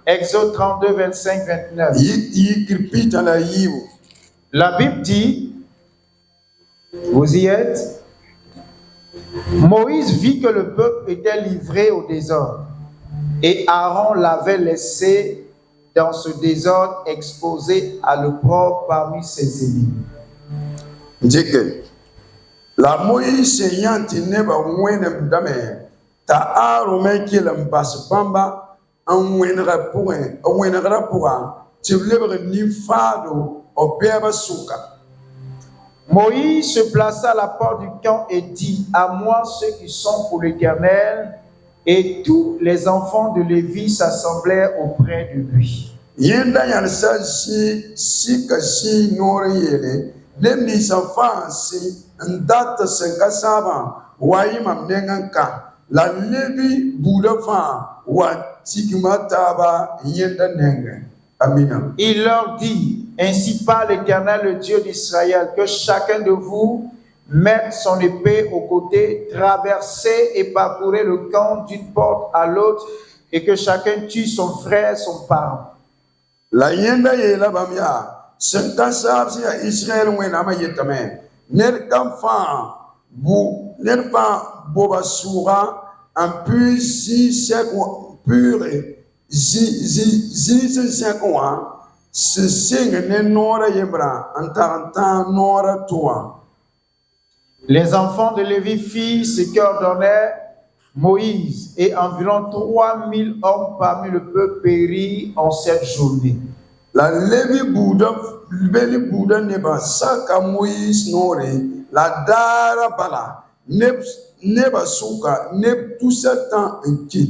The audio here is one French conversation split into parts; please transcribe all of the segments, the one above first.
Exode 32, 25, 29. La Bible dit, vous y êtes? Moïse vit que le peuple était livré au désordre et Aaron l'avait laissé dans ce désordre exposé à l'opprobre parmi ses ennemis. La Moïse ayant neba wena dame ta aro meki la mbas pamba en wena pour tu lebre ni fado au beba souka. Moïse se plaça à la porte du camp et dit: à moi ceux qui sont pour l'Éternel. Et tous les enfants de Lévi s'assemblèrent auprès de lui. Yenda yansa si kasi nore Lemni s'enfansi ndata senkasaba waima mnenganka la levi boulefa wa tikmataba yenda nenga. Amina. Il leur dit: ainsi parle l'Éternel, le Dieu d'Israël, que chacun de vous mette son épée au côté, traversez et parcourez le camp d'une porte à l'autre, et que chacun tue son frère, son parent. La yenda yela bamia. Senkasab si Israël wena ma yetame ner kamfa bu ner pa boba sura en plus si c'est pur si c'est quoi ce signe ne nora yebra en tant nora toi. Les enfants de Lévi firent ce qu'ordonnait Moïse, et environ 3000 hommes parmi le peuple périrent en cette journée. La levi Bouddha neba saka Moïse nore la dara bala neba souka neb tout ce temps inquiet.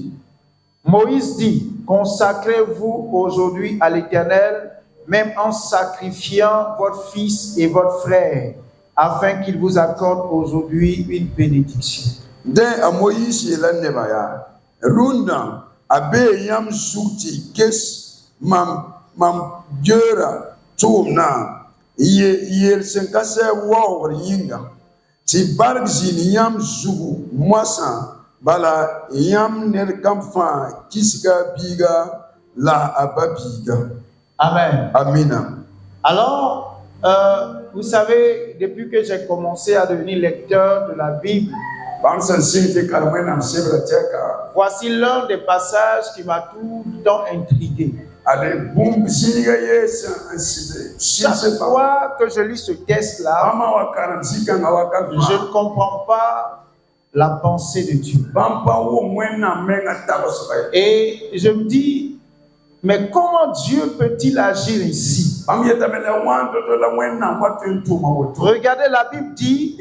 Moïse dit: consacrez-vous aujourd'hui à l'Éternel, même en sacrifiant votre fils et votre frère, afin qu'il vous accorde aujourd'hui une bénédiction. Den a Moïse la neba ya runda abe yam souti kes mam Diora Tumna Yel Senkase War Yinga Tibarg Ziniam Zugu Moissan Bala Yam Ner Kamfa Kiska Biga La Ababiga. Amen. Amina. Alors, vous savez, depuis que j'ai commencé à devenir lecteur de la Bible, voici l'un des passages qui m'a tout le temps intrigué. Chaque fois que je lis ce texte-là, je ne comprends pas la pensée de Dieu. Et je me dis, mais comment Dieu peut-il agir ici? Regardez, la Bible dit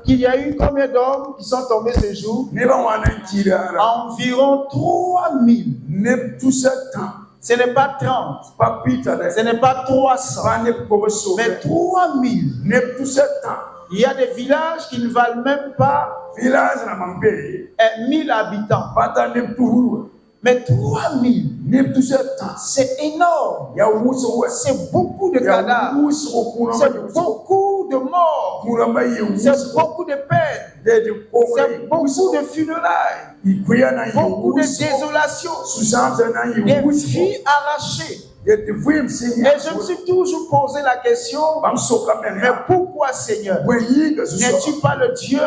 qu'il y a eu combien d'hommes qui sont tombés ce jour? Environ 3000. Ce n'est pas 30, ce n'est pas 300, mais 3000. Il y a des villages qui ne valent même pas 1000 habitants. Mais 3000, c'est énorme. C'est beaucoup de cadavres. C'est beaucoup de morts. C'est beaucoup de peines. C'est beaucoup de funérailles. Beaucoup de désolation. Des vies arrachées. Et je me suis toujours posé la question, mais pourquoi, Seigneur? N'es-tu pas le Dieu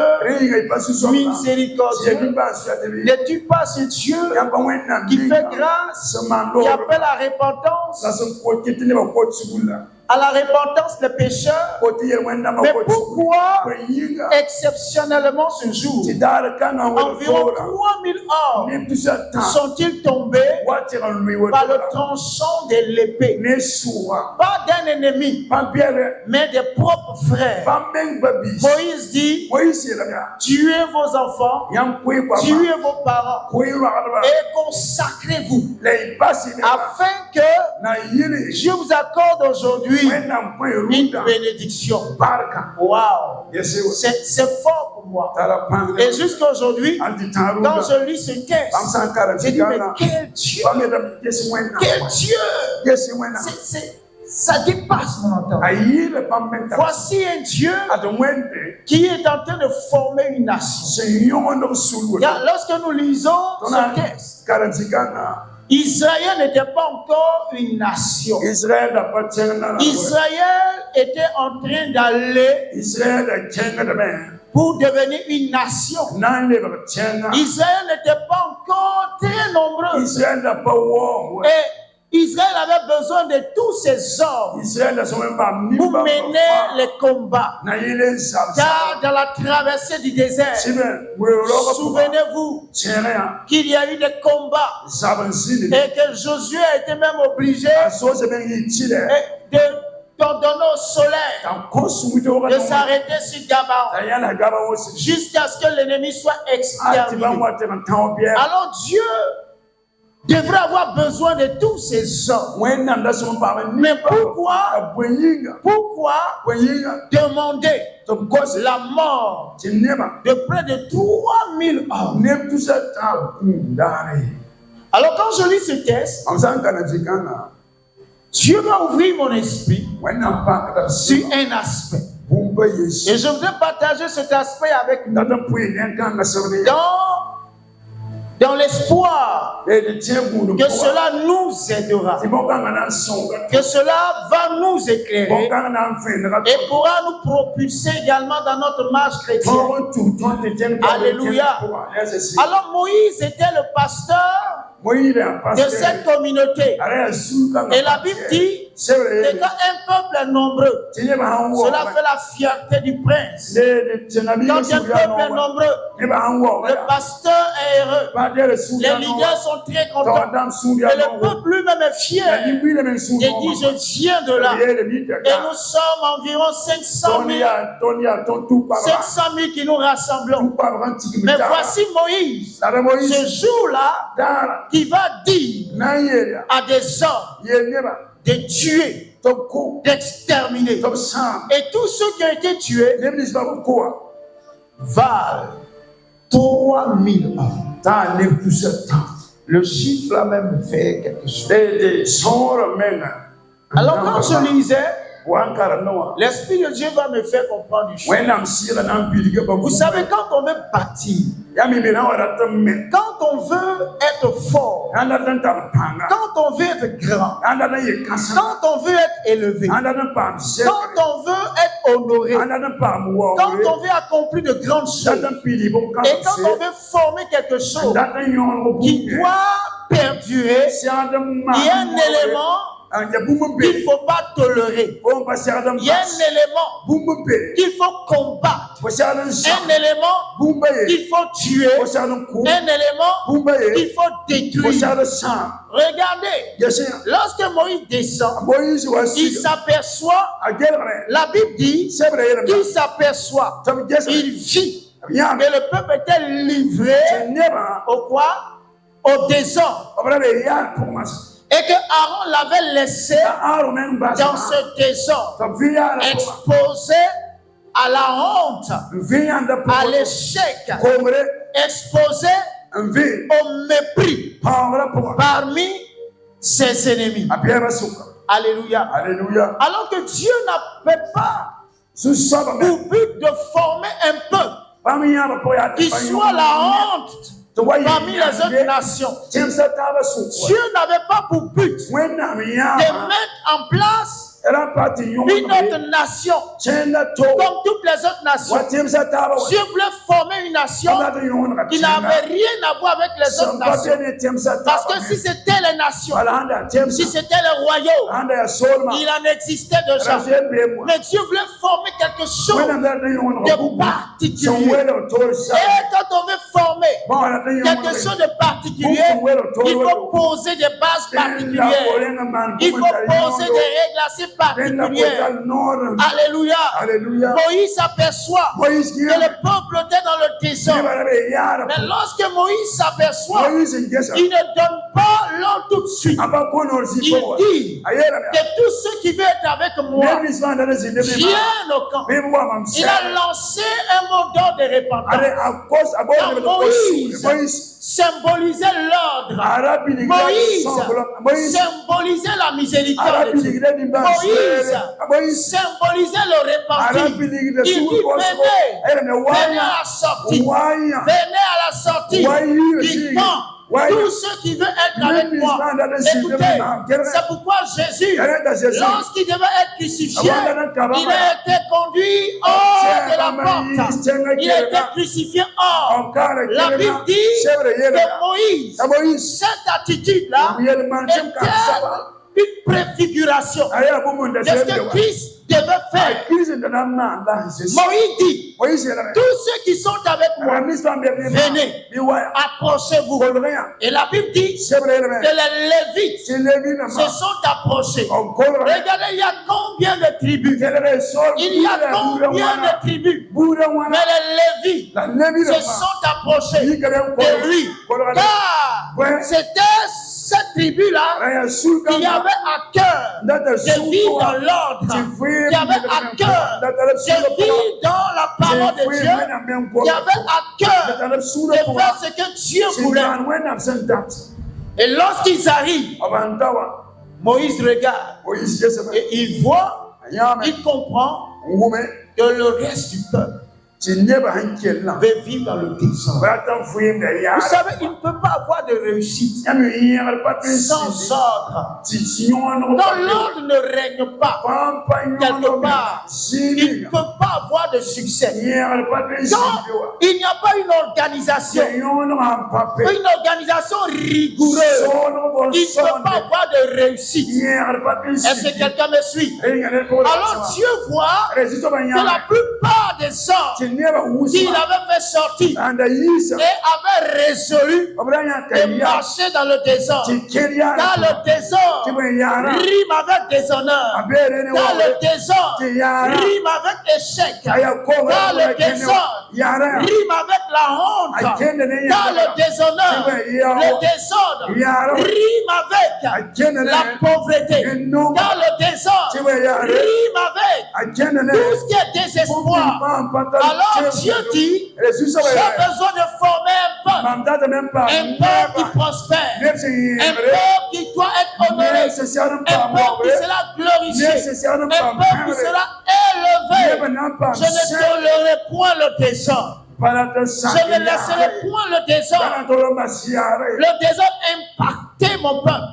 miséricordieux? N'es-tu pas ce Dieu qui fait grâce, qui appelle à la repentance, à la repentance des pécheurs? Mais pourquoi exceptionnellement ce jour, environ 3000 hommes sont-ils tombés par le tranchant de l'épée? Pas d'un ennemi, mais des propres frères. Moïse dit: tuez vos enfants, tuez vos parents et consacrez-vous, afin que Dieu vous accorde aujourd'hui une bénédiction. Waouh! C'est fort pour moi. Et jusqu'à aujourd'hui, quand je lis ce texte, je dis: mais quel Dieu! Quel Dieu! Ça dépasse mon entendement. Voici un Dieu qui est en train de former une nation. Lorsque nous lisons ce texte, Israël n'était pas encore une nation. Israël était en train d'aller pour devenir une nation. Israël n'était pas encore très nombreux. Et Israël avait besoin de tous ces hommes pour mener les combats. Car dans la traversée du désert, souvenez-vous qu'il y a eu des combats et que Josué a été même obligé de d'ordonner au soleil de s'arrêter sur Gabaon jusqu'à ce que l'ennemi soit exterminé. Alors Dieu devrait avoir besoin de tous ces hommes. Mais pourquoi demander la mort de près de 3000 hommes? Alors quand je lis ce texte, Dieu va ouvrir mon esprit sur un aspect. Et je voudrais partager cet aspect avec nous. Dans l'espoir que cela nous aidera, que cela va nous éclairer et pourra nous propulser également dans notre marche chrétienne. Alléluia. Alors Moïse était le pasteur de cette communauté. Et la Bible dit que quand un peuple est nombreux, cela fait la fierté du prince. Quand un peuple est nombreux, le pasteur est heureux. Les leaders sont très contents. Et le peuple lui-même est fier. Et dit, je viens de là. Et nous sommes environ 500 000 qui nous rassemblons. Mais voici Moïse, ce jour-là, qui va dire à des hommes de tuer, d'exterminer. Et tous ceux qui ont été tués valent 3000 hommes. Le chiffre là même fait quelque chose. Alors quand je lisais, l'Esprit de Dieu va me faire comprendre une chose. Vous savez, quand on veut bâtir, quand on veut être fort, quand on veut être grand, quand on veut être élevé, quand on veut être honoré, quand on veut accomplir de grandes choses, et quand on veut former quelque chose qui doit perdurer, il y a un élément qu'il ne faut pas tolérer. Il y a un élément qu'il faut combattre. Un élément qu'il faut tuer. Un élément qu'il faut détruire. Regardez, lorsque Moïse descend, il s'aperçoit, la Bible dit qu'il s'aperçoit, il vit que le peuple était livré au quoi? Au désordre. Et que Aaron l'avait laissé dans ce désordre, exposé à la honte, à l'échec, exposé au mépris parmi ses ennemis. Alléluia. Alors que Dieu n'avait pas pour but de former un peuple qui soit la honte parmi les autres nations. Dieu n'avait pas pour but de mettre en place une autre nation comme toutes les autres nations. Dieu voulait former une nation qui n'avait rien à voir avec les autres nations. Parce que si c'était les nations, si c'était les royaumes, il en existait déjà. Mais Dieu voulait former quelque chose de particulier. Et quand on veut former quelque chose de particulier, il faut poser des bases particulières. Il faut poser des règles assez particulière. Alléluia. Moïse s'aperçoit que le peuple était dans le désordre. Mais lorsque Moïse s'aperçoit, il ne donne pas l'ordre tout de suite. Il dit que tous ceux qui veulent être avec moi viennent au camp. Il a lancé un mot d'ordre de repentance. Moïse symbolisait l'ordre. Moïse symbolisait la miséricorde de Dieu. Moïse symbolisait le repentir. Il dit venez à la sortie. Venez à la sortie du camp tous ceux qui veulent être avec moi. Écoutez, c'est pourquoi Jésus, lorsqu'il devait être crucifié, il a été conduit hors de la porte. Il a été crucifié hors. La Bible dit que Moïse, cette attitude-là, était une préfiguration de ce que Christ devait faire. Moïse dit, tous ceux qui sont avec moi, venez, approchez-vous. Et la Bible dit que les Lévites se sont approchés. Regardez, il y a combien de tribus? Il y a combien de tribus? Mais les Lévites se sont approchés de lui. Car c'était cette tribu-là qui avait à cœur de vivre dans l'ordre, qui avait à cœur de vivre dans la parole de Dieu, qui avait à cœur de faire ce que Dieu voulait. Et lorsqu'ils arrivent, Moïse regarde et il voit, il comprend que le reste du peuple veut vivre dans le désordre. Vous savez, il ne peut pas avoir de réussite sans ordre. Quand l'ordre ne règne pas quelque part, il ne peut pas avoir de succès. Quand il n'y a pas une organisation rigoureuse, il ne peut pas avoir de réussite. Est-ce que quelqu'un me suit? Alors Dieu voit que la plupart des hommes qu'il avait fait sortir et avait résolu de marcher dans le désordre. Dans le désordre, rime avec déshonneur. Dans le désordre, rime avec échec. Dans le désordre, rime avec la honte. Dans le déshonneur, le désordre rime avec la pauvreté. Dans le désordre, rime avec tout ce qui est désespoir. Alors Dieu dit, j'ai besoin de former un peuple qui prospère, un peuple qui doit être honoré, un peuple qui sera glorifié, un peuple qui sera élevé. Je ne tolérerai point le désordre. Je ne laisserai point le désordre. Le désordre impactait mon peuple.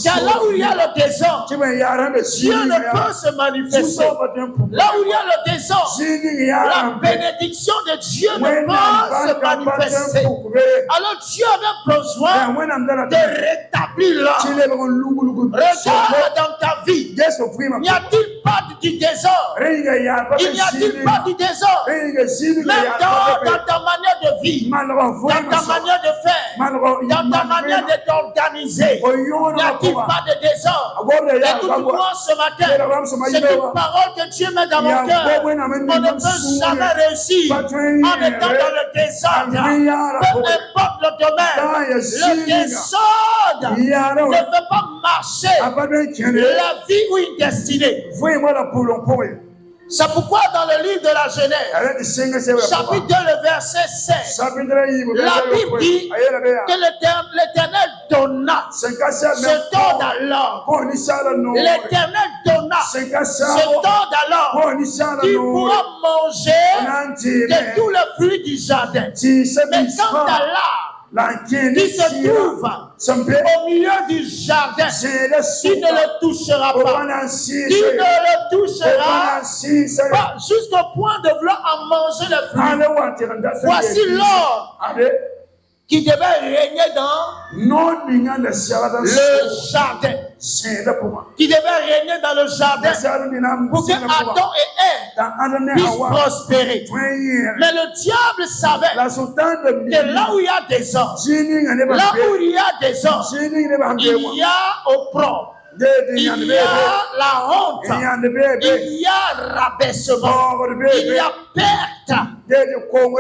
Car là où il y a le désordre, Dieu ne peut se manifester. Là où il y a le désordre, la bénédiction de Dieu ne peut se manifester. Alors Dieu avait besoin de rétablir l'ordre. Regarde dans ta vie. N'y a-t-il pas du désordre? Il n'y a-t-il pas du désordre? Même dans ta manière de vivre, dans ta manière de faire, dans ta manière de t'organiser, n'y a-t-il pas de désordre? Écoute-moi ce matin, c'est une parole que Dieu met dans mon cœur. On ne peut jamais réussir en étant dans le désordre. Peu importe le domaine, le désordre ne peut pas marcher la vie ou une destinée. C'est pourquoi dans le livre de la Genèse, chapitre 2, le verset 16, la Bible dit que l'Éternel donna ce don d'alors. L'Éternel donna ce don d'alors. Tu pourras manger de tous les fruits du jardin. Mais quant à l'arbre qui se trouve au milieu du jardin, tu ne le toucheras pas. Tu ne le toucheras pas jusqu'au point de vouloir en manger le fruit. Voici l'ordre qui devait régner dans le jardin. Qui devait régner dans le jardin pour que Adam et Ève puissent prospérer. Mais le diable savait que là où il y a des hommes, là où il y a des hommes, il y a opprobre. Il y a la honte, il y a rabaissement, il y a perte, il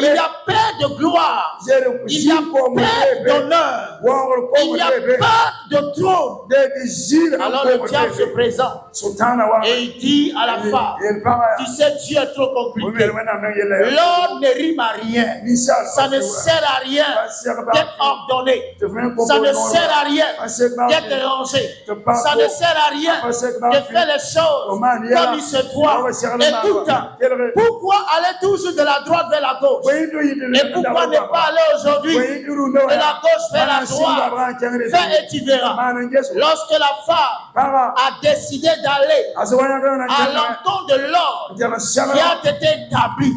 y a perte de gloire, il y a perte d'honneur, il y a perte de trône. Alors le diable se présente et il dit à la femme, tu sais, Dieu est trop compliqué. L'ordre ne rime à rien. Ça ne sert à rien d'être ordonné. Ça ne sert à rien d'être rangé. Ça ne sert à rien de faire les choses comme il se doit. Écoute, pourquoi aller toujours de la droite vers la gauche? Et pourquoi ne pas aller aujourd'hui de la gauche vers la droite? Fais et tu verras. Lorsque la femme a décidé d'aller à l'encontre de l'ordre qui a été établi,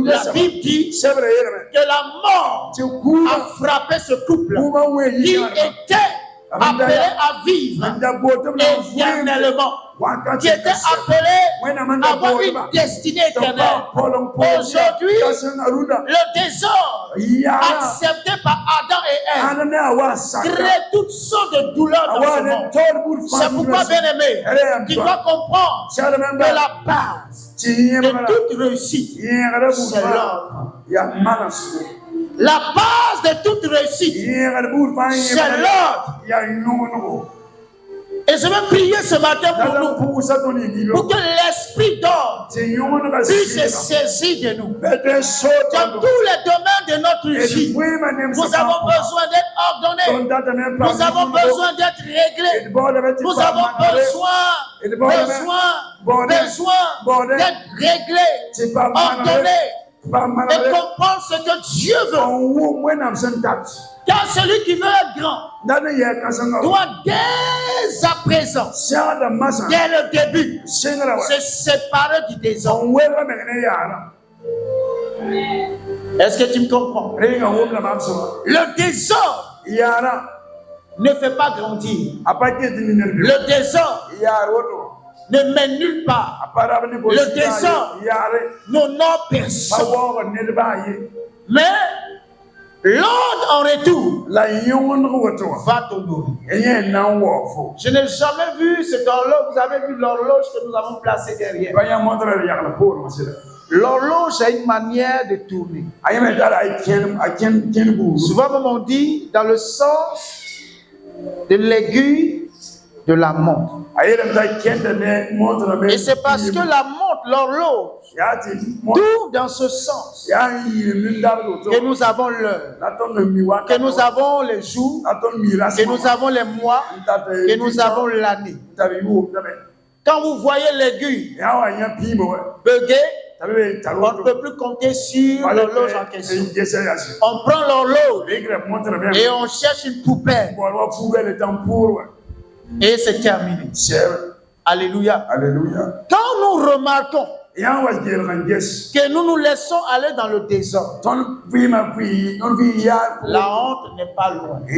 la Bible dit que la mort a frappé ce couple qui était appelé à vivre éternellement, qui était appelé à avoir une destinée éternelle. Aujourd'hui, le désordre accepté par Adam et Ève crée toutes sortes de douleurs dans ce monde. C'est pourquoi, bien aimé, tu dois comprendre que la base de toute réussite, c'est l'ordre. La base de toute réussite, c'est l'ordre. Et je vais prier ce matin pour nous, pour que l'esprit d'ordre puisse se saisir de nous. Dans tous les domaines de notre vie, nous avons besoin d'être ordonnés. Nous avons besoin d'être réglés. Nous avons besoin d'être réglés, ordonnés. Et comprendre ce que Dieu veut. Car celui qui veut être grand doit dès à présent, dès le début, se séparer du désordre. Est-ce que tu me comprends? Le désordre ne fait pas grandir. Le désordre ne mène nulle part. Le désordre n'honore personne. Mais l'ordre en retour va t'honorer. Je n'ai jamais vu cette horloge. Vous avez vu l'horloge que nous avons placée derrière. L'horloge a une manière de tourner. Souvent, on dit dans le sens de l'aiguille de la montre. Et c'est parce que la montre, l'horloge, tourne dans ce sens que nous avons l'heure, que nous avons les jours, que nous avons les mois, que nous avons l'année. Quand vous voyez l'aiguille bugger, on ne peut plus compter sur l'horloge en question. On prend l'horloge et on cherche une poubelle. Et c'est terminé. Alléluia. Alléluia. Quand nous remarquons que nous nous laissons aller dans le désordre, la honte n'est pas loin. Je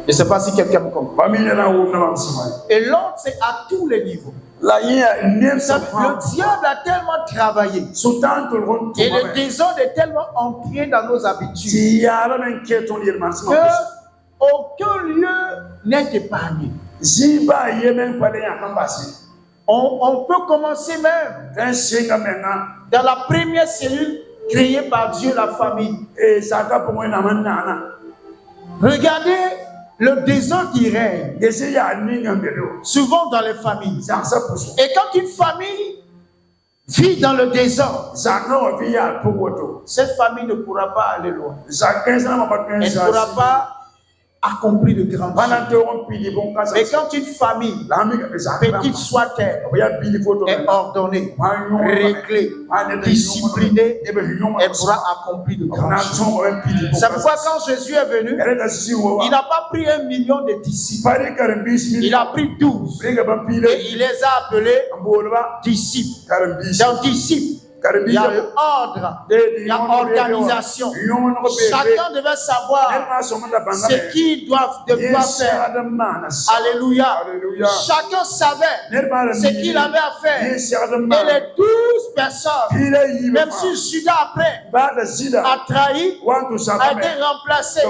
ne sais pas si quelqu'un me comprend. Et l'ordre, c'est à tous les niveaux. Le diable a tellement travaillé et le désordre est tellement ancré dans nos habitudes que aucun lieu n'est épargné. On peut commencer même dans la première cellule créée par Dieu, la famille. Regardez le désordre qui règne souvent dans les familles. Et quand une famille vit dans le désordre, cette famille ne pourra pas aller loin. Elle ne pourra pas accomplir de grandes choses. Mais quand une famille, petite soit-elle, est ordonnée, réglée, disciplinée, elle pourra accomplir de grandes choses. C'est pourquoi quand Jésus est venu, il n'a pas pris 1 million de disciples. Il a pris 12. Et il les a appelés disciples. Donc disciples, il y a l'ordre, il y a l'organisation. Chacun devait savoir ce qu'ils doivent faire. Alléluia. Chacun savait ce qu'il avait à faire. Et les 12 personnes, même si Judas après a trahi, a été remplacé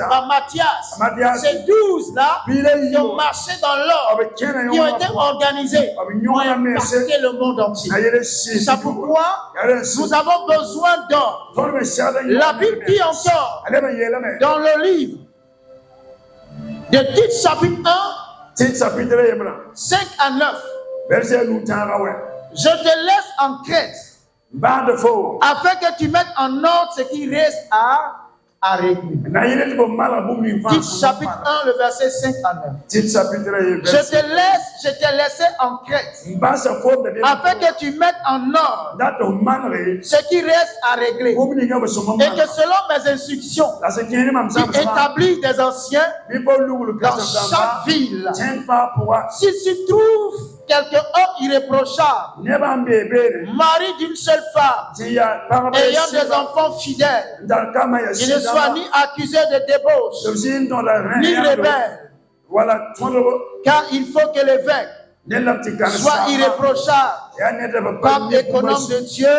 par Matthias. Ces 12-là qui ont marché dans l'ordre, qui ont été organisés, ont impacté le monde entier. C'est pourquoi nous avons besoin d'ordre. La Bible dit encore dans le livre de Tite chapitre 1, 5 à 9, je te laisse en Crète afin que tu mettes en ordre ce qui reste à à régler. Tite chapitre 1, le verset 5 à 9. Je t'ai laissé en Crète afin que tu mettes en ordre ce qui reste à régler et que selon mes instructions, tu établis des anciens dans chaque ville. Si tu trouves quelqu'un irréprochable, mari d'une seule femme, ayant des enfants fidèles, il ne soit ni accusé de débauche, ni rebelle, car il faut que l'évêque soit irréprochable, comme économe de Dieu,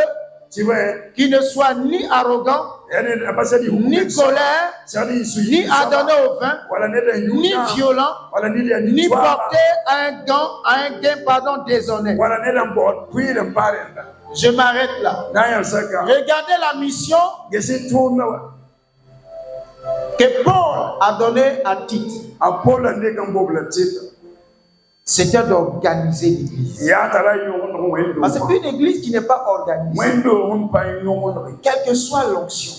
qui ne soit ni arrogant, ni colère, ni adonné au vin, ni violent, ni porté à un gain déshonnête. Je m'arrête là. Regardez la mission que Paul a donnée à Tite. C'était d'organiser l'église. Parce qu'une église qui n'est pas organisée, quelle que soit l'onction,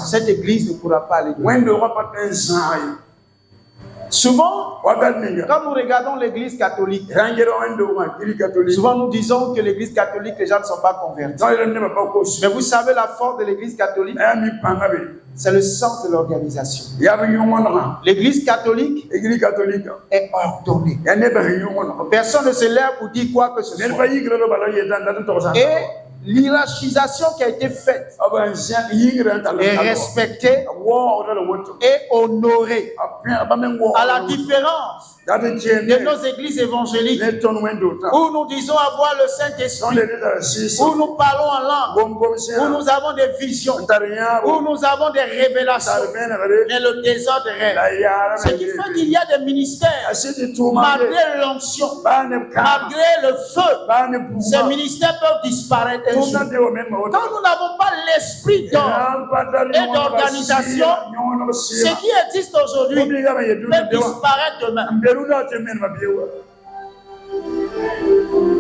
cette église ne pourra pas aller. Souvent, quand nous regardons l'église catholique, souvent nous disons que l'église catholique, les gens ne sont pas convertis. Mais vous savez la force de l'église catholique, c'est le sens de l'organisation. L'église catholique est ordonnée. Personne ne se lève pour dire quoi que ce soit. Et l'hierarchisation qui a été faite est respectée et honorée. À la différence de nos églises évangéliques où nous disons avoir le Saint-Esprit, où nous parlons en langue, où nous avons des visions, où nous avons des révélations, mais le désordre règne. Ce qui fait qu'il y a des ministères, malgré l'onction, malgré le feu, ces ministères peuvent disparaître un jour. Quand nous n'avons pas l'esprit d'ordre et d'organisation, ce qui existe aujourd'hui peut disparaître demain. Je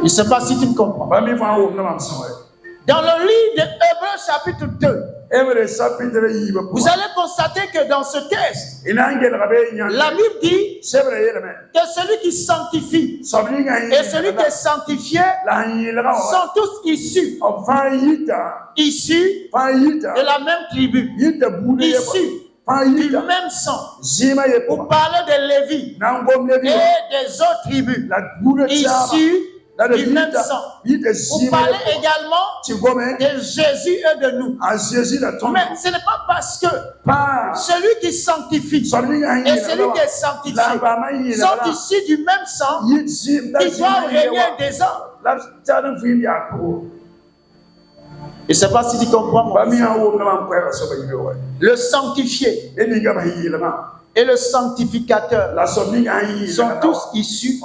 ne sais pas si tu me comprends. Dans le livre de Hébreux chapitre 2, vous allez constater que dans ce texte, la Bible dit que celui qui sanctifie et celui qui est sanctifié sont tous issus de la même tribu, issus du même sang. Vous parlez de Lévi et des autres tribus, issus du même sang. Vous parlez également de Jésus et de nous. Mais ce n'est pas parce que celui qui sanctifie et celui qui est sanctifié sont issus du même sang qu'ils doivent régner un désordre. Je ne sais pas si tu comprends. Le sanctifié et le sanctificateur sont tous issus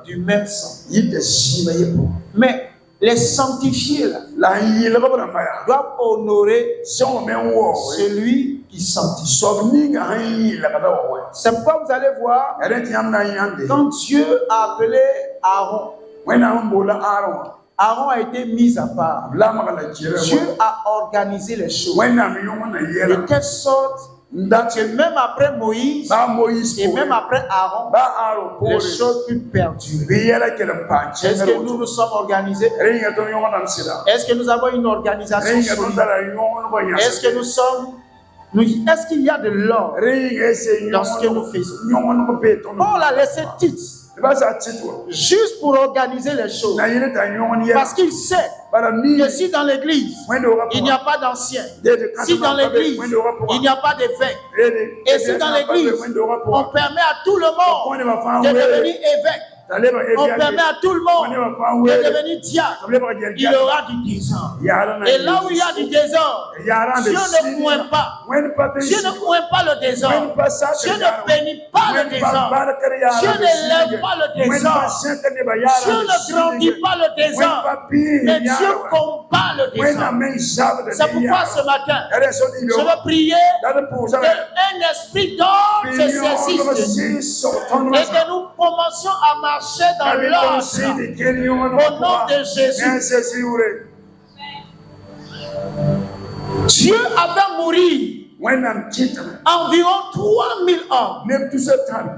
du même sang. Mais les sanctifiés doivent honorer celui qui sanctifie. C'est pourquoi vous allez voir, quand Dieu a appelé Aaron, Aaron a été mis à part. Dieu a organisé les choses de telle sorte que même après Moïse et même après Aaron, les choses peuvent perdurer. Est-ce que nous nous sommes organisés? Est-ce que nous avons une organisation solide? Est-ce que nous sommes... Est-ce qu'il y a de l'ordre dans ce que nous faisons? Paul a laissé Tite juste pour organiser les choses. Parce qu'il sait que si dans l'église, il n'y a pas d'anciens, si dans l'église, il n'y a pas d'évêque, et si dans l'église, on permet à tout le monde de devenir évêque, on permet à tout le monde de devenir diacre, il y aura du désordre. Et là où il y a du désordre, Dieu ne pointe pas. Dieu ne pointe pas le désordre. Dieu ne bénit pas le désordre. Dieu ne lève pas le désordre. Dieu ne grandit pas le désordre. Mais Dieu combat le désordre. C'est pourquoi ce matin, je veux prier qu'un esprit d'ordre se saisisse de nous et que nous commencions à marcher dans l'ordre au nom de Jésus. Dieu avait mouru environ 3000 ans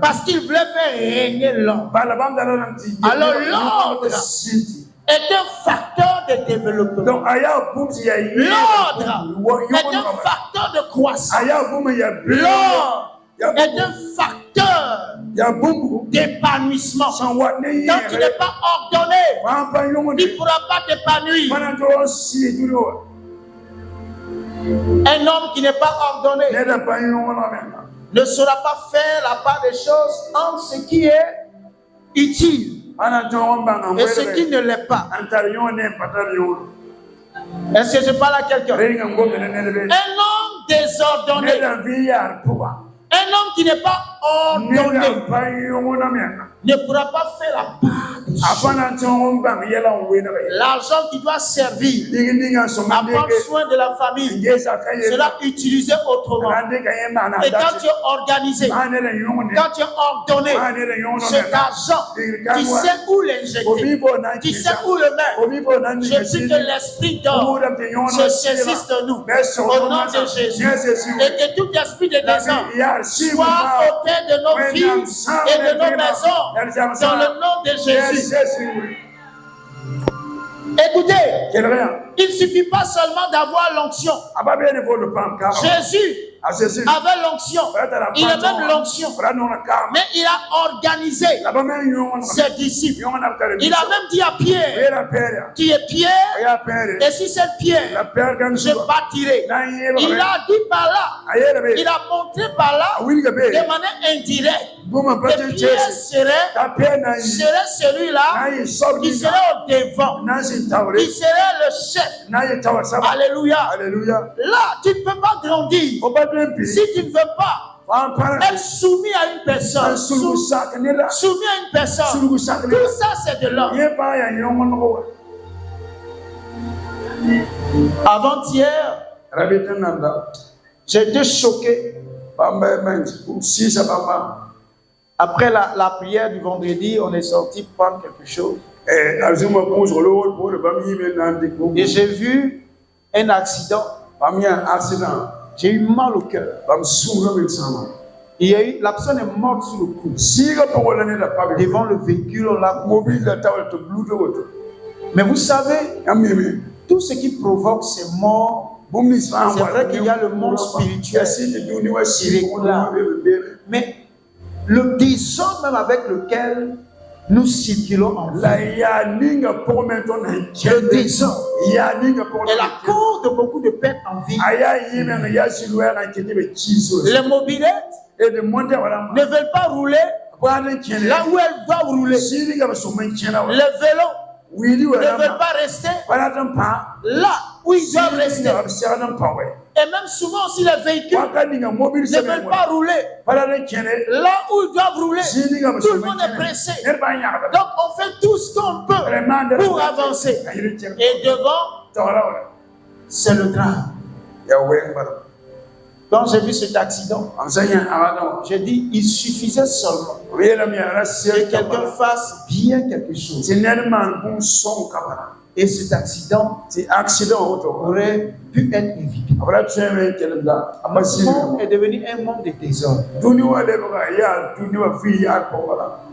parce qu'il voulait faire régner l'homme. Alors l'ordre est un facteur de développement. L'ordre est un facteur de croissance. L'ordre est un facteur d'épanouissement. Quand tu n'es pas ordonné, tu ne pourras pas t'épanouir. Un homme qui n'est pas ordonné ne saura pas faire la part des choses entre ce qui est utile et ce qui ne l'est pas. Est-ce que je parle à quelqu'un? Un homme désordonné, un homme qui n'est pas ordonné, ne pourra pas faire la part des choses. L'argent qui doit servir à prendre soin de la famille sera utilisé autrement. Et quand tu es organisé, quand tu es ordonné, cet argent, tu sais où l'injecter, tu sais où le mettre. Je prie que l'esprit d'or se saisisse de nous au nom de Jésus. Et que tout esprit de désordre soit ôté de nos vies et de nos maisons dans le nom de Jésus. Écoutez, il ne suffit pas seulement d'avoir l'onction. Jésus avait l'onction. Il a même l'onction. Mais il a organisé ses disciples. Il a même dit à Pierre, qui est Pierre, et si c'est Pierre, je bâtirai. Il a dit par là, il a montré par là, de manière indirecte, que Pierre serait celui-là qui serait au devant. Il serait le chef. Alléluia. Là, tu ne peux pas grandir si tu ne veux pas être soumis à une personne. Soumis à une personne. Tout ça, c'est de l'homme. Avant-hier, j'ai été choqué. Après la prière du vendredi, on est sorti prendre quelque chose. Et j'ai vu un accident. J'ai eu mal au cœur. La personne est morte sur le coup. Devant le véhicule, on l'a coupé. Mais vous savez, tout ce qui provoque ces morts, c'est vrai qu'il y a le monde spirituel qui réclame. Mais le désordre même avec lequel nous circulons en vie, le désordre est la cause de beaucoup de pertes en vie. Les mobylettes ne veulent pas rouler là où elles doivent rouler. Les vélos ne veulent pas rester là où ils doivent rester. Et même souvent aussi les véhicules ne veulent pas rouler là où ils doivent rouler. Tout le monde est pressé. Donc on fait tout ce qu'on peut pour avancer. Et devant, c'est le drame. Quand j'ai vu cet accident, j'ai dit il suffisait seulement que quelqu'un fasse bien quelque chose. Et cet accident aurait pu être évité. Le monde est devenu un monde de désordre.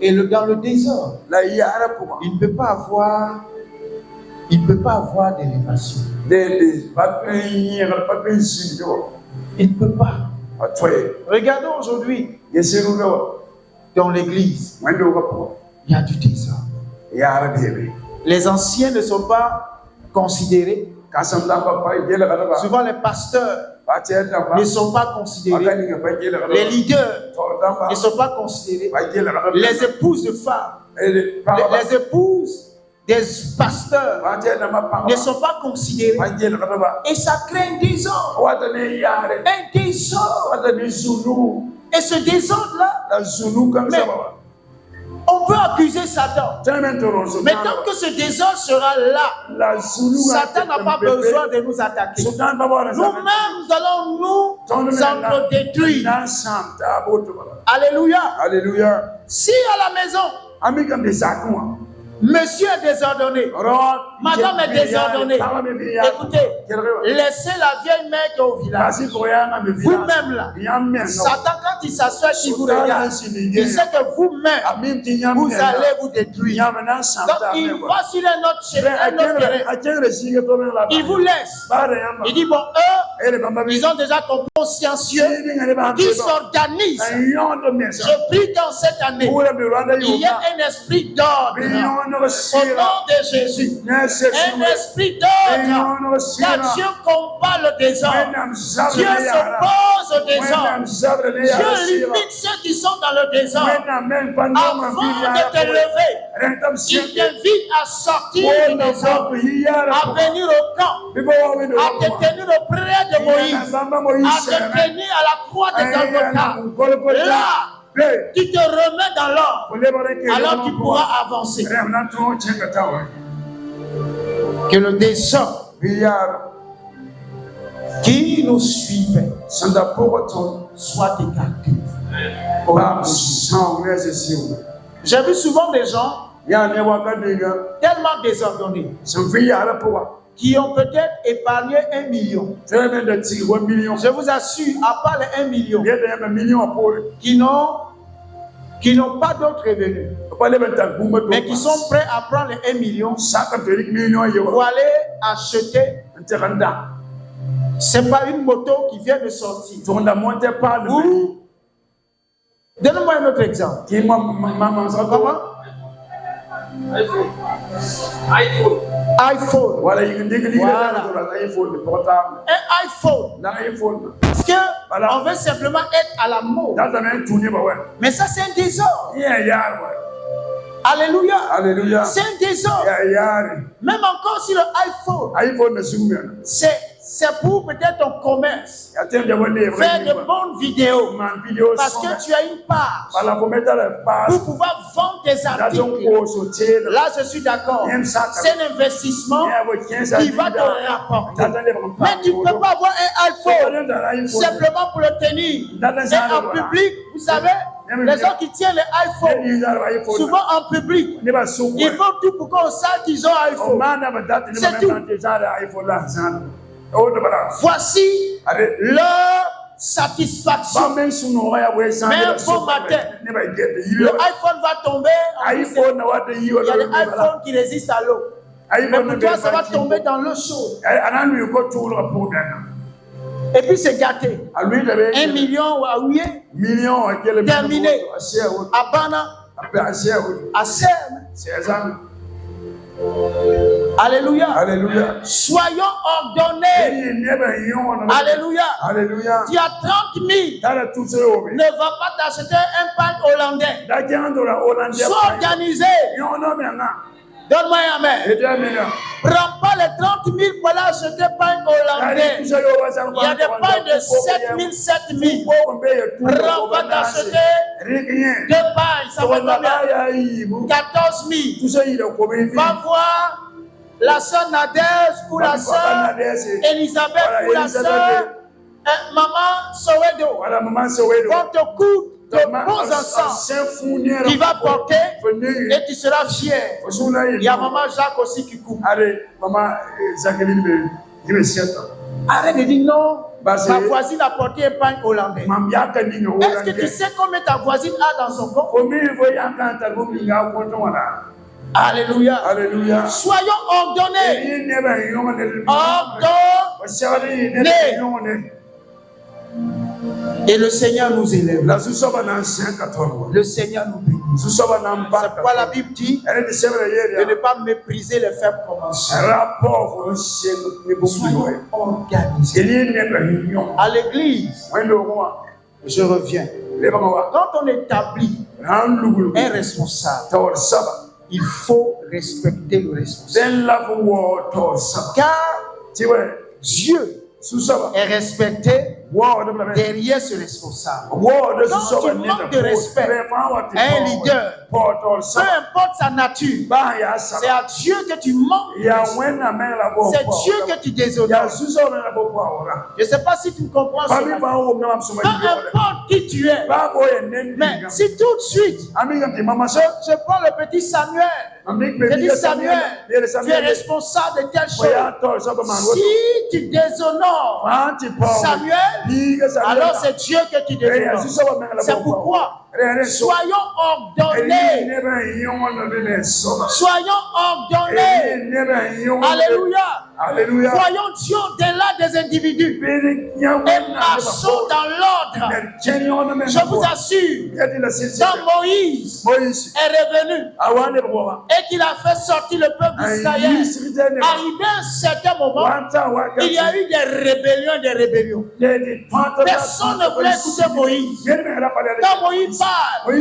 Et dans le désordre, il ne peut pas avoir d'élévation. Il ne peut pas. Regardons aujourd'hui dans l'église, il y a du désordre. Les anciens ne sont pas considérés. Souvent les pasteurs ne sont pas considérés. Les leaders ne sont pas considérés. Les épouses de femmes, les épouses des pasteurs ne sont pas considérés. Et ça crée un désordre. Un désordre. Et ce désordre-là, on peut accuser Satan. Mais tant que ce désordre sera là, Satan n'a pas besoin de nous attaquer. Nous-mêmes, nous allons nous autodétruire. Alléluia. Alléluia. Si à la maison, Monsieur est désordonné. Madame est désordonnée. Écoutez, laissez la vieille mère qui est au village. Vous-même là, Satan quand il s'assoit, il vous regarde. Il sait que vous-même, vous allez vous détruire. Donc il va sur un autre terrain. Il vous laisse. Il dit bon, eux, ils ont déjà comme consciencieux qui s'organisent. Je prie qu'en cette année, il y a un esprit d'ordre. Au nom de Jésus, un esprit d'ordre, car Dieu combat le désordre. Dieu s'oppose au désordre. Dieu limite ceux qui sont dans le désordre. Avant de te lever, il t'invite à sortir du désordre, à venir au camp, à te tenir auprès de Moïse, à te tenir à la croix de Golgotha. Là, tu te remets dans l'ordre, alors tu pourras avancer. Que le désordre qui nous suivait soit écarté. J'ai vu souvent des gens tellement désordonnés qui ont peut-être épargné 1 million. Je vous assure, à part les 1 million, qui n'ont pas d'autres revenus, mais qui sont prêts à prendre les 1 million pour aller acheter. C'est pas une moto qui vient de sortir. Donnez-moi un autre exemple. Comment? iPhone. Voilà. Un iPhone. Parce que on veut simplement être à la mode. Mais ça, c'est un désordre. Alléluia. C'est un désordre. Même encore sur le iPhone, c'est pour peut-être ton commerce. Faire de bonnes vidéos. Parce que tu as une page pour pouvoir vendre tes articles. Là, je suis d'accord. C'est un investissement qui va te rapporter. Mais tu ne peux pas avoir un iPhone simplement pour le tenir. Et en public, vous savez, les gens qui tiennent les iPhones, souvent en public, ils font tout pour qu'on sache qu'ils ont un iPhone. C'est tout. Voici leur satisfaction. Mais un bon matin, le iPhone va tomber. Il y a des iPhones qui résistent à l'eau. Mais pour toi, ça va tomber dans l'eau chaude. Et puis c'est gâté. 1 million à Ouye, terminé. À Bana, à Serre. Alléluia. Soyons ordonnés. Alléluia. Tu as 30 000. Ne va pas t'acheter un pain hollandais. Sois organisé. Donne-moi un amen. Prends pas les 30 000 pour aller acheter pain hollandais. Il y a des pains de 7 000, 7 000. Prends pas t'acheter 2 pains. Ça va combien? 14 000. Va voir la sœur Nadège ou la sœur Elisabeth ou la sœur Maman Sowedo. Vont te coudre de bons ensembles qui va porter et tu seras fier. Il y a Maman Jacques aussi qui coupe. Arrête de dire non. Ma voisine a porté un pain hollandais. Est-ce que tu sais combien ta voisine a dans son corps? Alléluia. Soyons ordonnés. Ordonnés. Et le Seigneur nous élève. Le Seigneur nous bénit. C'est pourquoi la Bible dit de ne pas mépriser les faibles commencements. Soyons organisés. À l'église, je reviens. Quand on établit un responsable, il faut respecter le responsable. Car Dieu est respecté derrière ce responsable. Quand tu manques de respect à un leader, peu importe sa nature, c'est à Dieu que tu manques de respect. C'est Dieu que tu déshonores. Je ne sais pas si tu comprends ça. Peu importe qui tu es, mais si tout de suite, je prends le petit Samuel, je dis Samuel, tu es responsable de telle chose. Si tu déshonores Samuel, alors c'est Dieu que tu déshonores. C'est pourquoi soyons ordonnés. Soyons ordonnés. Alléluia. Voyons Dieu au-delà des individus et marchons dans l'ordre. Je vous assure, quand Moïse est revenu et qu'il a fait sortir le peuple d'Israël, arrivé à un certain moment, il y a eu des rébellions. Personne ne voulait écouter Moïse. Quand Moïse parle,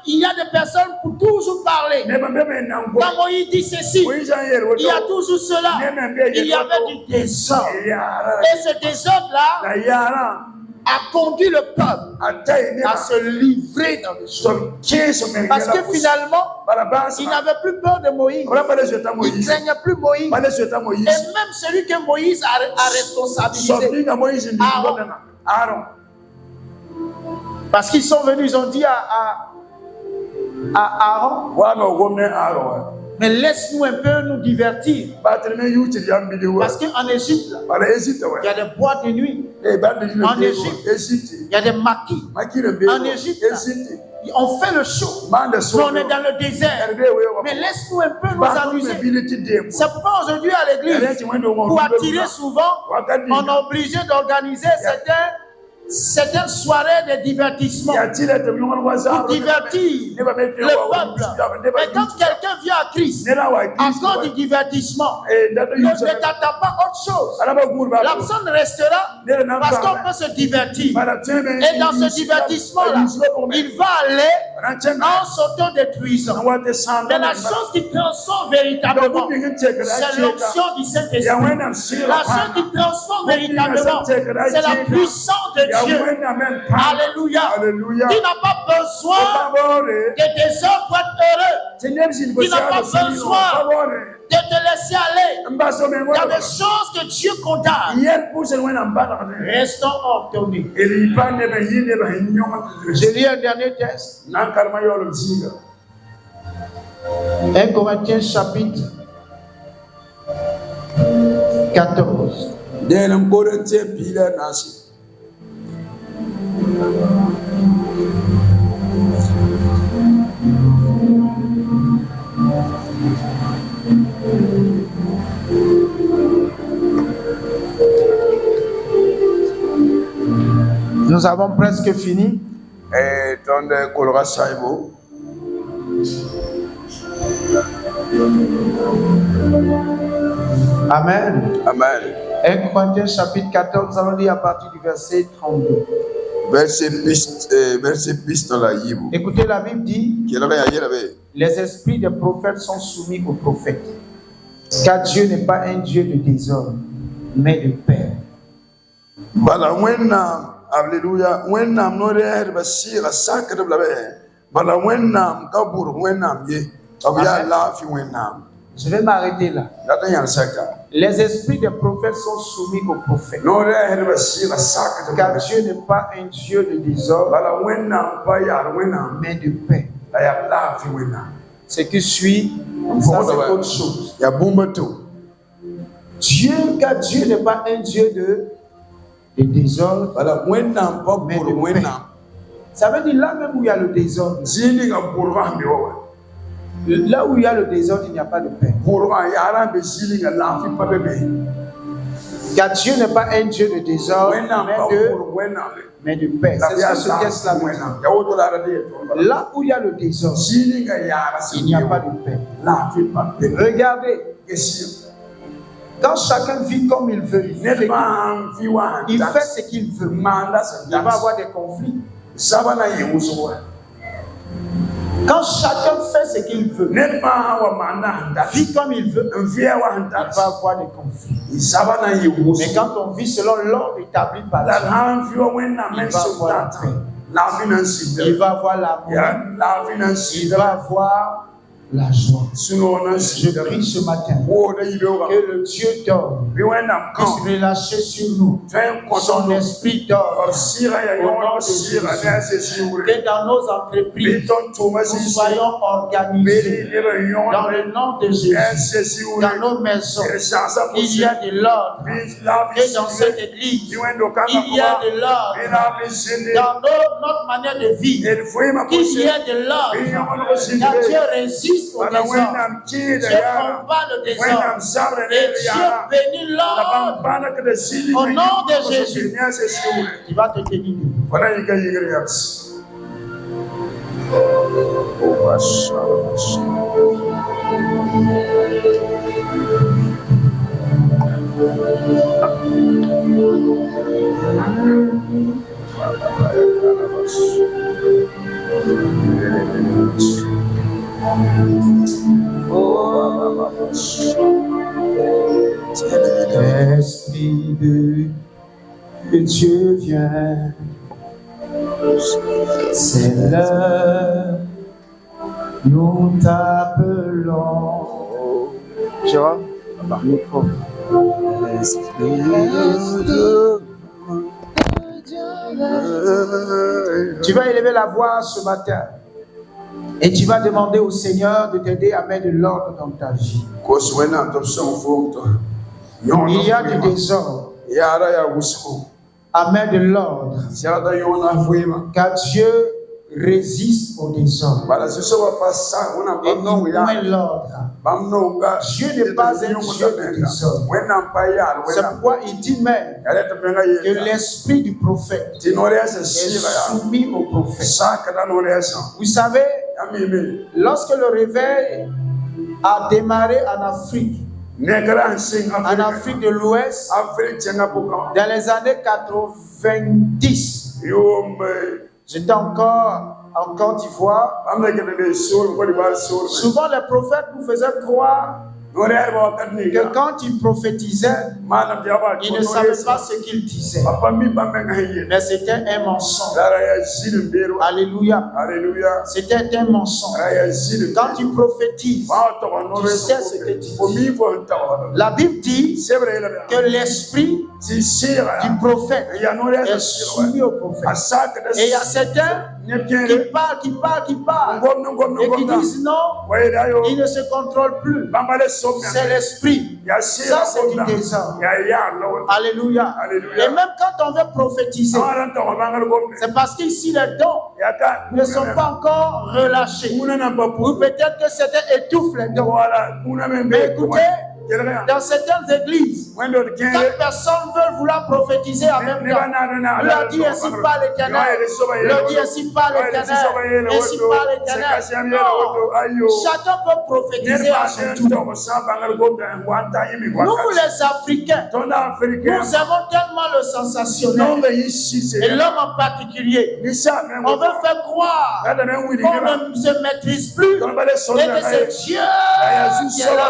il y a des personnes pour toujours parler. Quand Moïse dit ceci, il y a toujours cela. Il y avait du désordre. Et ce désordre-là a conduit le peuple à se livrer dans les choses. Parce que finalement, il n'avait plus peur de Moïse. Il ne craignait plus Moïse. Et même celui que Moïse a responsabilisé, Aaron. Parce qu'ils sont venus, ils ont dit à Aaron, mais laisse-nous un peu nous divertir. Parce qu'en Égypte, il y a des boîtes de nuit. En Égypte, il y a des maquis. En Égypte, on fait le show. On est dans le désert. Mais laisse-nous un peu nous amuser. C'est pourquoi aujourd'hui à l'église, pour attirer souvent, on est obligé d'organiser certaines soirées de divertissement pour divertir le peuple. Mais quand quelqu'un vient à Christ, à cause du divertissement, ne t'attends pas autre chose. La personne restera parce qu'on peut se divertir. Et dans ce divertissement-là, il va aller en s'autodétruisant. Mais la chose qui transforme véritablement, c'est l'onction du Saint-Esprit. La chose qui transforme véritablement, c'est la puissance de Dieu. Alléluia. Qui n'a pas besoin de tes hommes pour être heureux. Qui n'a pas besoin de te laisser aller. Il y a des choses que Dieu condamne. Restons ordonnés. Je lis un dernier texte. 1 Corinthiens chapitre 14. Nous avons presque fini. Amen. Amen. 1 Corinthiens chapitre 14, nous allons lire à partir du verset 32. Écoutez, la Bible dit: les esprits des prophètes sont soumis aux prophètes, car Dieu n'est pas un Dieu de désordre, mais de paix. Alléluia. Je vais m'arrêter là. Les esprits des prophètes sont soumis aux prophètes, car Dieu n'est pas un Dieu de désordre, mais de paix. Ce qui suit, ça c'est autre chose. Car Dieu n'est pas un Dieu de désordre, mais de paix. Ça veut dire là même où il y a le désordre, là où il y a le désordre, il n'y a pas de paix. Car Dieu n'est pas un Dieu de désordre, mais de paix. C'est ce que ce texte-là veut dire. Là où il y a le désordre, il n'y a pas de paix. Regardez, quand chacun vit comme il veut, il fait ce qu'il veut, il va avoir des conflits. Quand chacun fait ce qu'il veut, vit comme il veut, il va avoir des conflits. Mais quand on vit selon l'ordre établi par Dieu, il va avoir la paix. Il va avoir l'amour. Il va avoir la joie. Je prie ce matin que le Dieu d'or puisse relâcher sur nous son esprit d'or au nom de Jésus. Que dans nos entreprises, nous soyons organisés dans le nom de Jésus. Dans nos maisons, il y a de l'ordre. Et dans cette église, il y a de l'ordre. Dans notre manière de vivre, il y a de l'ordre. Car Dieu résiste au désordre. Dieu combat le désordre. Et Dieu bénit l'ordre au nom de Jésus. Il va te tenir debout. Esprit de Dieu vient, c'est l'heure, nous t'appelons. Tu vois? Esprit de Dieu. Tu vas élever la voix ce matin et tu vas demander au Seigneur de t'aider à mettre de l'ordre dans ta vie. Il y a du désordre. À mettre de l'ordre. Car Dieu résiste au désordre. Et il met l'ordre. Dieu n'est pas un Dieu de désordre. C'est pourquoi il dit même que l'esprit du prophète est soumis au prophète. Vous savez, lorsque le réveil a démarré en Afrique de l'Ouest, dans les années 90, j'étais encore en Côte d'Ivoire. Souvent les prophètes nous faisaient croire que quand ils prophétisaient, ils ne savaient pas ce qu'ils disaient. Mais c'était un mensonge. Alléluia. C'était un mensonge. Quand tu prophétises, tu sais ce que tu dis. La Bible dit que l'esprit du prophète est soumis au prophète. Et il y a certains qui parlent et qui disent non, ils ne se contrôlent plus. C'est l'esprit. Ça, c'est du désordre. Alléluia. Et même quand on veut prophétiser, c'est parce qu'ici les dons ne sont pas encore relâchés. Ou peut-être que certains étouffent les dons. Mais écoutez, dans certaines églises, 4 personnes veulent vouloir prophétiser en même temps. Leur dit ainsi par l'Éternel. Leur dit ainsi par l'Éternel. Ainsi par l'Éternel. Non. Chacun peut prophétiser à son tour. Nous, les Africains, nous aimons tellement le sensationnel. Et l'homme en particulier. On veut faire croire qu'on ne se maîtrise plus. Et que c'est Dieu qui est là.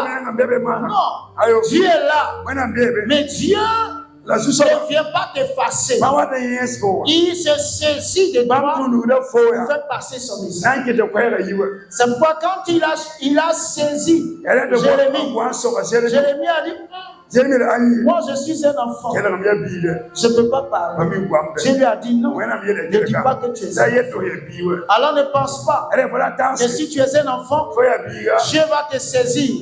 Non. Dieu est là, mais Dieu ne vient pas t'effacer. Il se saisit de toi pour faire passer son message. C'est pourquoi quand il a saisi Jérémie a dit, moi je suis un enfant, je ne peux pas parler. Dieu lui a dit non, ne dis pas que tu es un enfant. Alors ne pense pas que si tu es un enfant, Dieu va te saisir et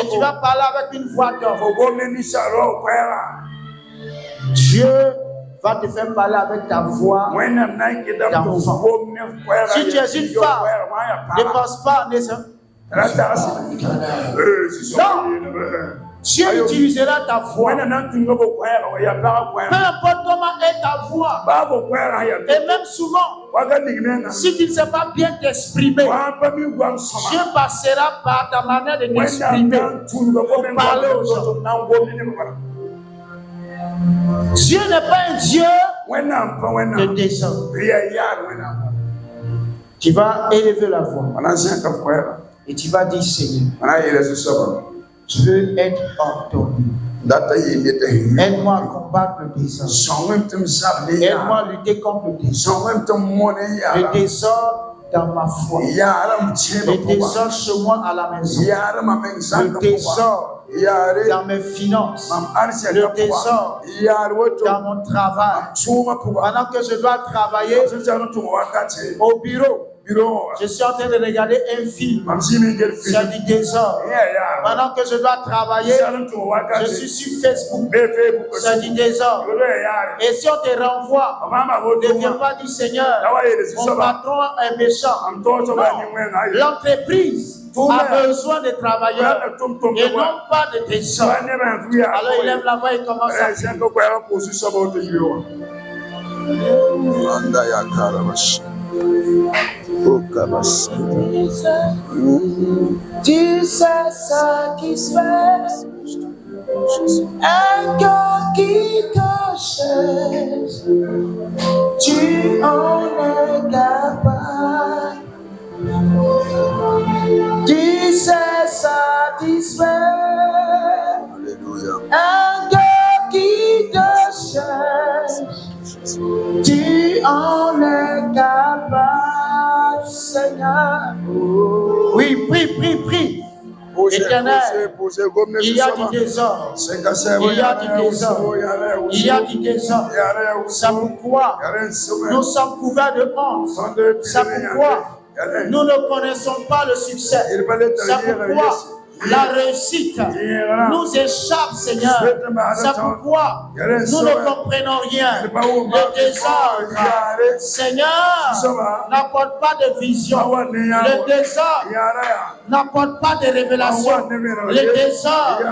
tu vas parler avec une voix d'homme. Dieu va te faire parler avec ta voix d'enfant. Si tu es une femme, ne pense pas en ça. Non, Dieu utilisera ta voix. Peu importe comment est ta voix. Et même souvent, si tu ne sais pas bien t'exprimer, Dieu passera par ta manière de t'exprimer pour parler aux gens. Dieu n'est pas un Dieu de désordre. Tu vas élever la voix. Et tu vas dire, Seigneur, je veux être entendu. Aide-moi à combattre le désordre. Aide-moi à lutter contre le désordre. Le désordre dans ma foi. Le désordre chez moi à la maison. Le désordre dans mes finances. Le désordre dans mon travail. Pendant que je dois travailler au bureau, je suis en train de regarder un film. C'est du désordre. Pendant que je dois travailler, je suis sur Facebook. C'est du désordre. Et si on te renvoie, ne viens pas dire Seigneur, mon patron est méchant. Non. L'entreprise a besoin de travailleurs et non pas de désordre. Alors il lève la voix et commence à dire. Tu sais satisfaire un cœur qui te cherche. Tu en es capable. Tu sais satisfaire un cœur qui te cherche. Tu en es capable, Seigneur. Oui, prie. Éternel, il y a du désordre. Il y a du désordre. Il y a du désordre. C'est pourquoi nous sommes couverts de honte. C'est pourquoi nous ne connaissons pas le succès. C'est pourquoi la réussite nous échappe, Seigneur. C'est pourquoi nous ne comprenons rien. Le désordre, Seigneur, n'apporte pas de vision. Le désordre n'apporte pas de révélation. Le désordre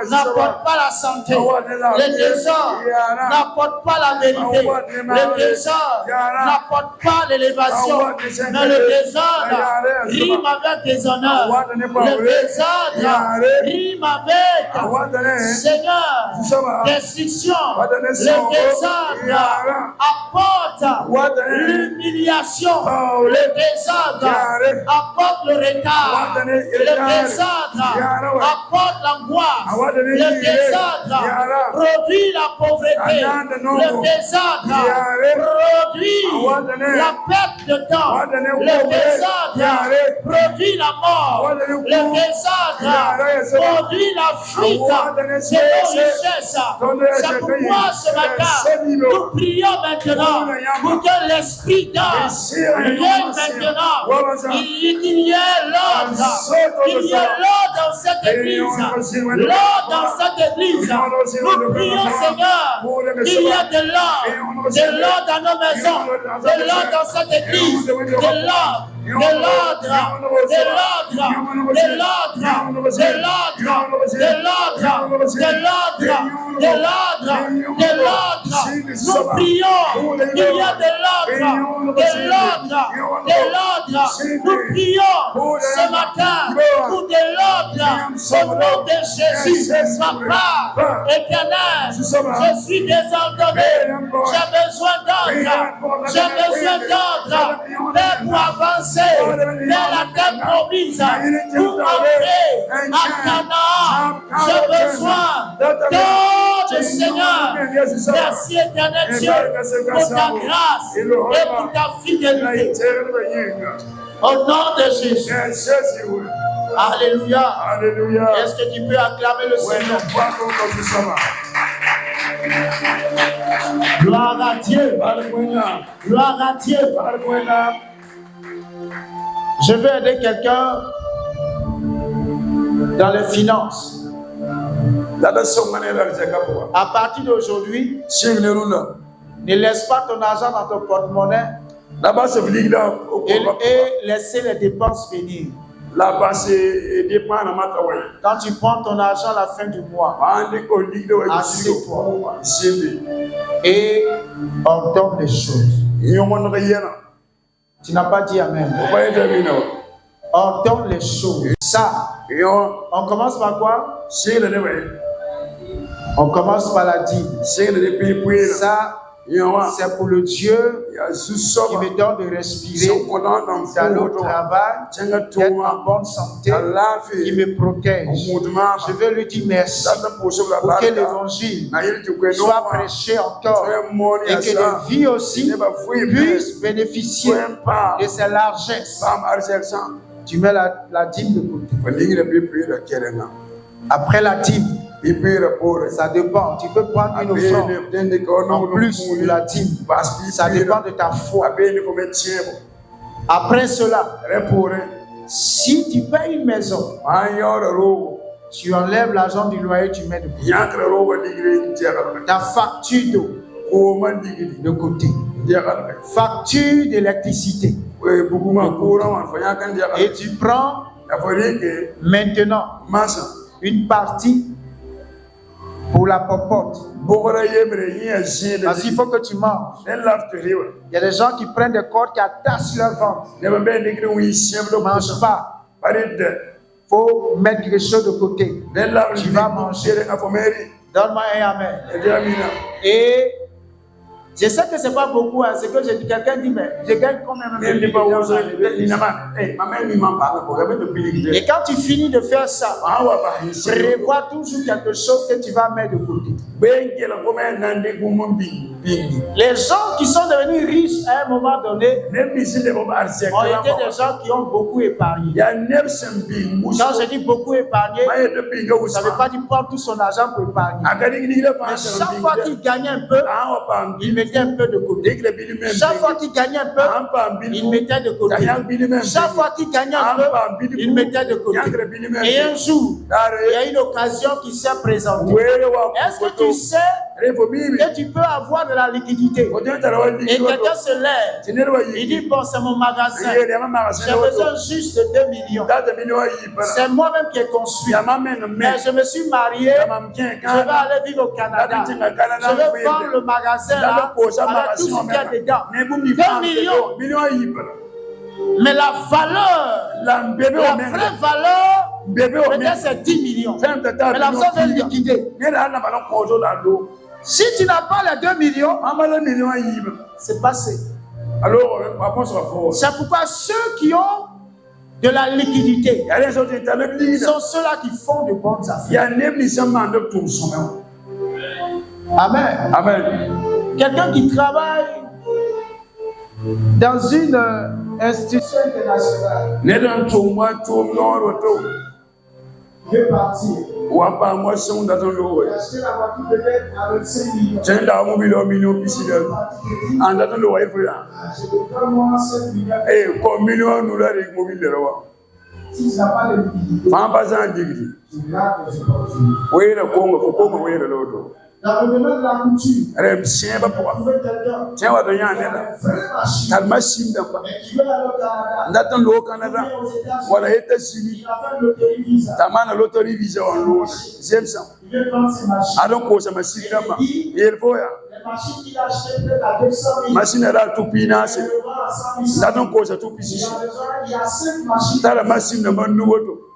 n'apporte pas la santé. Le désordre n'apporte pas la vérité. Le désordre n'apporte pas l'élévation. Mais le désordre rime avec déshonneur. Le désordre rime avec Seigneur, destruction. Le désordre apporte l'humiliation. Le désordre apporte le retard. Le désordre apporte l'angoisse. Le désordre produit la pauvreté. Le désordre produit la perte de temps. Le désordre produit la mort. Le désordre produit la fuite de nos richesses. C'est pourquoi ce matin, nous prions maintenant pour que l'Esprit d'Or vienne maintenant. Il y ait l'ordre. Il y ait l'ordre dans cette église. L'ordre dans cette église. Nous prions, Seigneur, qu'il y ait de l'ordre. De l'ordre dans nos maisons. De l'ordre dans cette église. De l'ordre. De l'ordre, de l'ordre, de l'ordre, de l'ordre, de l'ordre, de l'ordre, de l'ordre, de l'ordre. Nous prions qu'il y a de l'ordre, de l'ordre, de l'ordre. Nous prions ce matin pour de l'ordre au nom de Jésus. Papa éternel, je suis désordonné. J'ai besoin d'ordre. J'ai besoin d'ordre pour avancer vers la terre promise, pour entrer à Canaan. J'ai besoin d'ordre, Seigneur. Merci éternel Dieu pour ta grâce et pour ta fidélité. Au nom de Jésus. Alléluia. Alléluia. Est-ce que tu peux acclamer le Seigneur? Gloire à Dieu. Gloire à Dieu. Je veux aider quelqu'un dans les finances. À partir d'aujourd'hui, ne laisse pas ton argent dans ton porte-monnaie et laissez les dépenses venir. Quand tu prends ton argent à la fin du mois, assieds-toi et ordonne les choses. Tu n'as pas dit Amen. Ordonne les choses. Ça, on commence par quoi? On commence par la dîme. Ça, c'est pour le Dieu qui me donne de respirer, d'aller au travail, d'être en bonne santé, qui me protège. Je veux lui dire merci pour que l'évangile soit prêché encore et que les vies aussi puissent bénéficier de ses largesses. Tu mets la dîme de côté. Après la dîme, ça dépend. Tu peux prendre une offrande en plus de la dîme. Ça dépend de ta foi. Après cela, si tu payes une maison, tu enlèves l'argent du loyer, tu mets de côté. Ta facture d'eau, de côté. Facture d'électricité. Et tu prends maintenant une partie pour la popote. Parce qu'il faut que tu manges. Il y a des gens qui prennent des cordes qui attachent leur ventre. Ne mange pas. Il faut mettre quelque chose de côté. Tu vas manger. Donne-moi un amen. Et je sais que ce n'est pas beaucoup, hein, c'est que quelqu'un dit, mais je gagne quand même. Et quand tu finis de faire ça, prévois toujours quelque chose que tu vas mettre de côté. Les gens qui sont devenus riches à un moment donné ont été des gens qui ont beaucoup épargné. Quand je dis beaucoup épargné, ça ne veut pas dire prendre tout son argent pour épargner. Mais chaque fois qu'il gagnait un peu, il mettait un peu de côté. Chaque fois qu'il gagnait un peu, il mettait de côté. Chaque fois qu'il gagnait un peu, il mettait de côté. Et un jour, il y a une occasion qui s'est présentée. Est-ce que tu sais que tu peux avoir de la liquidité? Et quelqu'un se lève, il dit, bon, c'est mon magasin, j'ai besoin juste de 2 millions. C'est moi-même qui ai construit. Mais je me suis marié, je vais aller vivre au Canada. Je vais vendre le magasin là, avec tout ce qu'il y a dedans. 2 millions. Mais la valeur, la vraie valeur, peut-être c'est 10 millions. Mais la chose est liquidée. Si tu n'as pas les 2 millions, c'est passé. C'est pourquoi ceux qui ont de la liquidité sont ceux-là qui font de bonnes affaires. Amen. Amen. Quelqu'un qui travaille dans une institution internationale veut partir. Acheter la voiture peut-être avec 5 millions. Je vais prendre moi 5 millions. Si tu n'as pas de liquidité, tu l'as que c'est possible. Dans le domaine de la couture, trouver quelqu'un qui a une vraie machine, mais qui veut aller au Canada, ou aux États-Unis, il a fait le loterie visa. Il veut prendre ses machines. Et les machines qu'il a achetées peut-être à 200 000. Il le vend à 100 000. Il a 5 machines.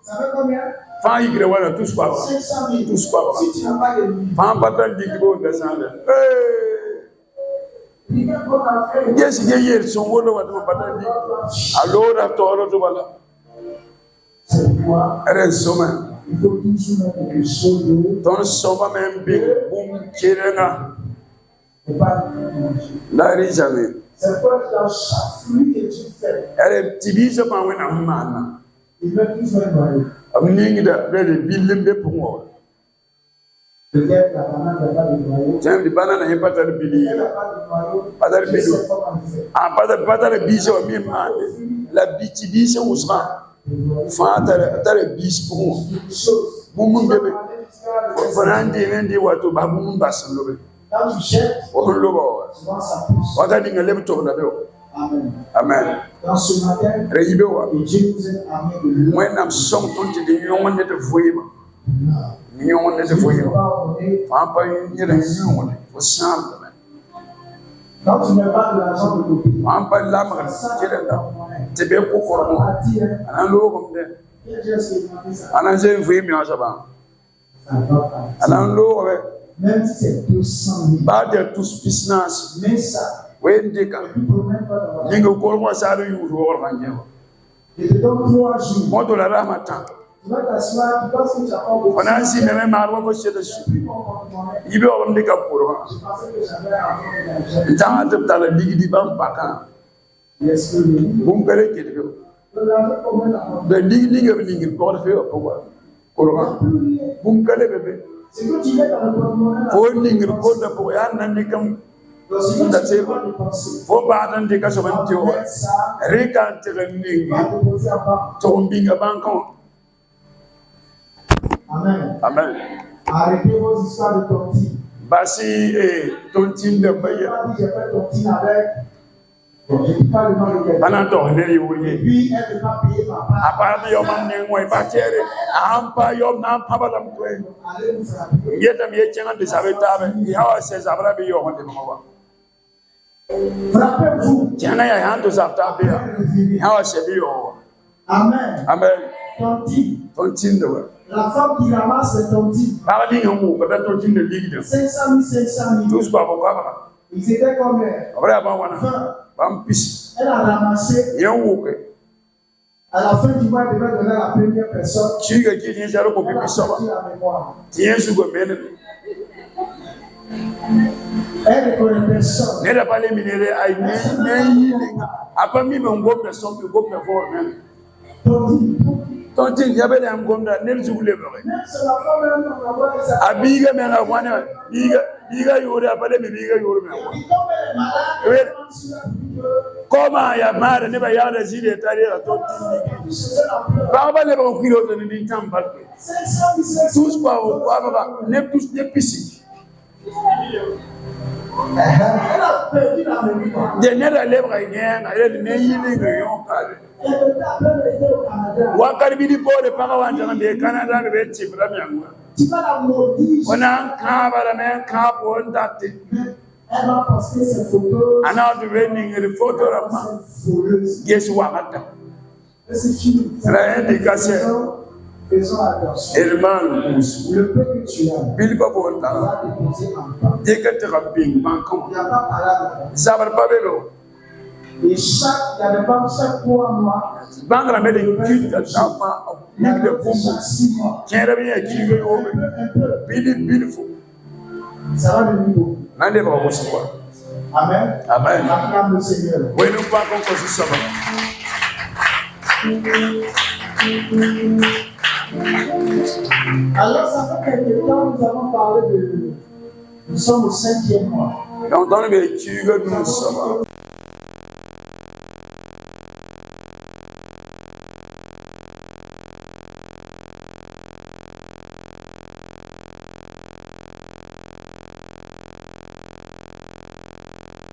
Ça fait combien? 500 000. Si tu n'as pas de c'est pourquoi il faut toujours mettre quelque chose de pas manger. C'est quoi dans chaque fruit que tu fais, il met toujours un noyau. Peut-être la banane n'a pas de noyau. Elle n'a pas de noyau. Je sais comment le faire. Quand tu jettes, souvent ça pousse. Amen. Amen. Dans ce matin, Dieu nous est amené de l'eau. Quand tu n'as pas de l'argent de côté, Même si c'est 200 000. Ba de tous business. Mais ça, Wendika. tu ne peux même pas l'avoir. Ningo kolwa saru yuru organyo. Je te donne 3 jours. Moto la ramata. Tu vas t'asseoir, tu penses que tu as pas beaucoup. Onansi meme marwa ko shede su. Ibe obam dika purwa. Je pensais que j'avais un peu Tanga te tala digi di bam paka. Est-ce que oui? Bum kare kedo. Regardez comment la De digi pour le faire pourquoi. Kolwa. Bum kale bebe. c'est que tu mets dans le porte-monnaie. Fo ningir ko da po ya nan ni kam. Lorsque tu ne pas dépenser, Fo ba dan de ka so ban tiwa. mettre ça, Rika te ni. va déposer en banque. Tombinga bankon. Amen. Amen. Arrêtez vos histoires de tontine. Basi tontine de Je baya. j'ai fait tontine avec. Bon, je ne dis pas le nom de quelqu'un. Bana to ne Et yuri. puis, elle ne va pas payer ma part. Apara yo man ne ngoi ba chere. Ampa yo na pabalam ko. Allez vous frapper. Yeta mi chenga de sabetabe. Yawa se zabra bi yo honde mo. Frappez-vous. Jana ya hando zabtabe ya. Yawa se bi yo. Amen. Amen. Tontine. Tontine de wa. La femme qui ramasse les tontines. Ba ni ngomu ba tontine de ligue. 500 000, 500 000. Tous ba ko ba. Ils étaient combien? Abra ba wana. 20. Bam pis. Elle a ramassé. Yewu ke. À la fin du mois, elle devait donner à la première personne. Chiga ki ni jaro ko Elle a bi so ba. sorti la mémoire. Tien su go mene. Elle ne connaît personne. Ne da pale minere ai ne yilinga. Apa mi me ngo person bi go me for men. Tontine ya be am gonda ne zugule be. Même c'est la femme même dans la voie de sa Abiga me na wana biga yore apale mi biga yore me. Et comme elle est malade, elle sur la Koma ya mara ne ba ya da zile tare a tontine. Ba ba ne ba ko kilo to ni tam ba. 500 000, Tous ba ba ne tous ne pisi. elle a perdu la mémoire. De ne da le ba ngen ale ne yilinga yo kale. Elle était à peine été au Canada. Wakari bidi bore paka wanda be Canada be chibra miangwa. Tu vas la maudire. Wana ka bara men ka bonda te. Elle va poster ses photos. Ana du wedding le photo rama. C'est voleuse. Yes wakata. Et c'est fini. La indication Faisons attention. elman musu. Le peu que tu as, Bil ba on bonda. va déposer en banque. Dekete rabing bankon. Il n'y a pas parade. Zabar babelo. Et il y a des banques chaque 3 mois. Bangra me de kit da tapa Il y a nik de des fumbu. chaque 6 mois. Kera bi ya kigo yo Un peu. biliful. Ça va devenir beaucoup. Nande ba ko so. Amen. Amen. Acclame le Seigneur. Wenu pa kon ko so ba. Alors, ça fait quelque temps, nous avons parlé de. Nous sommes au 5e mois. Donc dans le kigo nous so ba.